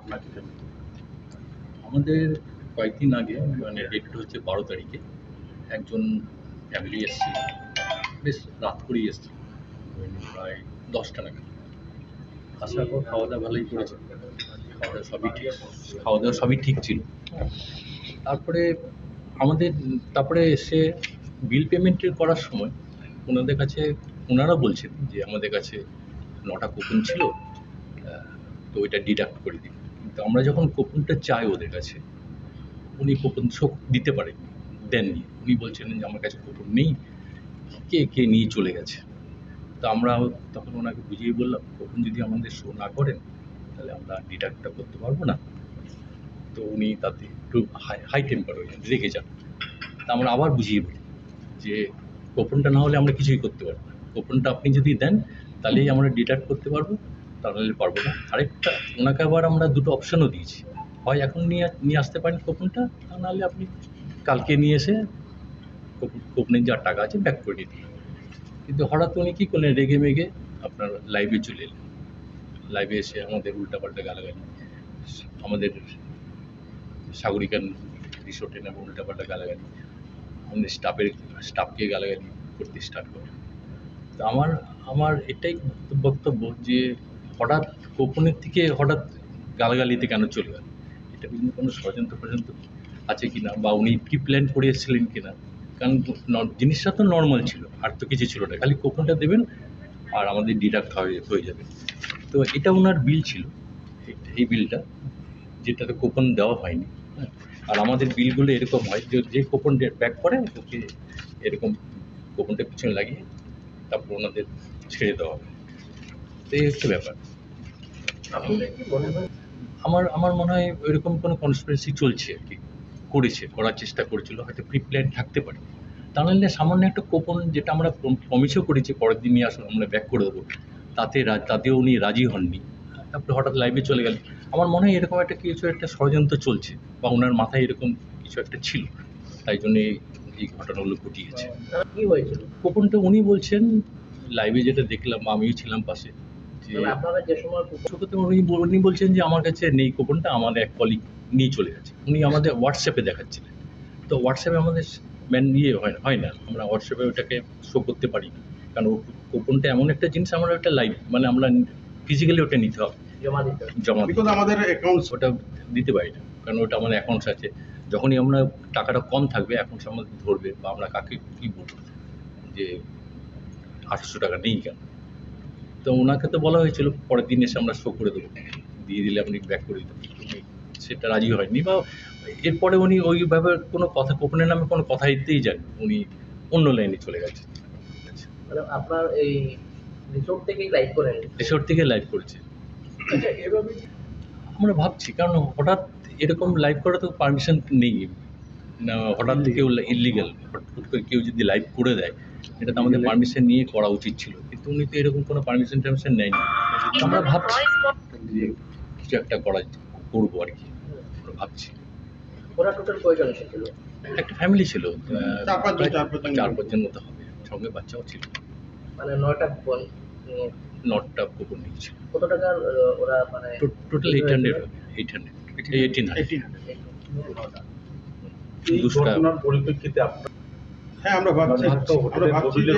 আপনাকে কেন? আমাদের কয়েকদিন আগে মানে ডেটটা হচ্ছে 12 তারিখে একজন ফ্যামিলি এসেছিল, বেশ রাত করেই এসেছিল, প্রায় 10টা নাগাদ। আসার পর খাওয়া দাওয়া ভালোই করেছে, খাওয়া দাওয়া সবই ঠিক ছিল। তারপরে তারপরে এসে বিল পেমেন্টের করার সময় ওনারা বলছেন যে আমাদের কাছে 9টা কুপন ছিল, তো ওইটা ডিডাক্ট করে দিন। কিন্তু আমরা যখন কুপনটা চাই ওদের কাছে, উনি কুপন শোক দিতে পারেননি, দেননি। উনি বলছেন যে আমার কাছে কুপন নেই, কে নিয়ে চলে গেছে। তো আমরা তখন ওনাকে বুঝিয়ে বললাম, কুপন যদি আমাদের শো না করেন তাহলে আমরা ডিডাক্টটা করতে পারবো না। তো উনি তাতে একটু হাই টেম্পার হয়ে যান, রেগে যান। তা আমরা আবার বুঝিয়ে বলি যে কুপনটা না হলে আমরা কিছুই করতে পারবো না, কুপনটা আপনি যদি দেন তাহলেই আমরা ডিডাক্ট করতে পারবো, তাহলে পারবো না। আরেকটা ওনাকে আবার আমরা দুটো অপশানও দিয়েছি, হয় এখন নিয়ে আসতে পারেন কুপনটা, নাহলে আপনি কালকে নিয়ে এসে কুপনের যা টাকা আছে ব্যাক করে দিন। কিন্তু হঠাৎ উনি কী করলেন, রেগে মেগে আপনার লাইভে চলে এলেন। লাইভে এসে আমাদের উল্টাপাল্টা গালাগালি, আমাদের সাগরিকান রিসোর্টে নামে উল্টাপাল্টা গালাগালি, আমাদের স্টাফকে গালাগালি করতে স্টার্ট করে। তো আমার এটাই বক্তব্য যে হঠাৎ কুপনের থেকে হঠাৎ গালাগালিতে কেন চলে গেল, এটা কিন্তু কোনো ষড়যন্ত্র আছে কিনা, বা উনি কি প্ল্যান করে এসেছিলেন কিনা। কারণ জিনিসটা তো নর্মাল ছিল, আর তো কিছু ছিল না, খালি কুপনটা দেবেন আর আমাদের ডিডাক্ট হয়ে যাবে। তো এটা ওনার বিল ছিল, এই বিলটা, যেটাতে কুপন দেওয়া হয়নি। আর আমাদের বিলগুলো এরকম হয় যে কুপন ব্যাক করে ওকে এরকম কুপনটা পিছনে লাগিয়ে তারপর ওনাদের ছেড়ে দেওয়া হবে। তো এই হচ্ছে ব্যাপার। আমার মনে হয় এরকম কোনো কনস্পিরেসি চলছে আর কি, করার চেষ্টা করেছিল, হয়তো প্রি প্ল্যান থাকতে পারে। তাহলে সামান্য একটা কুপন, যেটা আমরা প্রমিসও করেছি পরের দিন নিয়ে আসুন আমরা ব্যাক করে দেবো, তাতেও উনি রাজি হননি। তারপরে হঠাৎ লাইভে চলে গেলেন। আমার মনে হয় এরকম কিছু একটা ষড়যন্ত্র চলছে, বা ওনার মাথায় এরকম কিছু একটা ছিল, তাই জন্যে এই ঘটনাগুলো ঘটিয়েছে। কি হয়েছিল কুপনটা উনি বলছেন, লাইভে যেটা দেখলাম, আমিও ছিলাম পাশে, যে আপনারা যে সময় উনি বলছেন যে আমার কাছে নেই কুপনটা, আমাদের এক কলিগ নিয়ে চলে গেছে। উনি আমাদের হোয়াটসঅ্যাপে দেখাচ্ছিলেন। তো হোয়াটসঅ্যাপে আমাদের হয় না, আমরা হোয়াটসঅ্যাপে ওটাকে শো করতে পারি না, কারণ কুপনটা এমন একটা জিনিস, আমরা ওটা লাইভ মানে আমরা ফিজিক্যালি ওটা নিতে হবে, জমা বিকজ আমাদের অ্যাকাউন্টস ওটা দিতে পারি না, কারণ ওটা আমাদের অ্যাকাউন্টস আছে। যখনই আমরা টাকাটা কম থাকবে অ্যাকাউন্টস আমাদের ধরবে, বা আমরা কাকে কী বলবো যে 800 টাকা নেই কেন। তো ওনাকে তো বলা হয়েছিল পরের দিন এসে আমরা শো করে দেবো, দিয়ে দিলে আপনি ব্যাক করে দিতেন, সেটা রাজি হয়নি। বা এরপরে উনি ওইভাবে কোনো কথা, কুপনের নামে কোনো কথা দিতেই যান, উনি অন্য লাইনে চলে গেছে। মানে আপনার এই রিসোর্ট থেকেই লাইভ করেন? রিসোর্ট থেকে লাইভ করেছে। আচ্ছা, এভাবে আমরা ভাবছি, কারণ হঠাৎ এরকম লাইভ করা তো পারমিশন নেই না, হঠাৎ কেউ ইলিগাল, হুট করে কেউ যদি লাইভ করে দেয়, এটা তো আমাদের পারমিশন নিয়ে করা উচিত ছিল, কিন্তু উনি তো এরকম কোনো পারমিশন টারমিশন নেয়নি। আমরা ভাবছি যে কিছু একটা করবো আর কি, আমরা ভাবছি। ওরা টোটাল কয়জন এসেছিল? একটা ফ্যামিলি ছিল, 4-5 জন মতো হবে, সঙ্গে বাচ্চাও ছিল। মানে 9টা কুপন 9টা কুপন নিয়েছিল। কত টাকার ওরা মানে টোটাল 800 হবে, 1800। পরিপ্রেক্ষিতে আপনার হ্যাঁ আমরা ভাবছি যে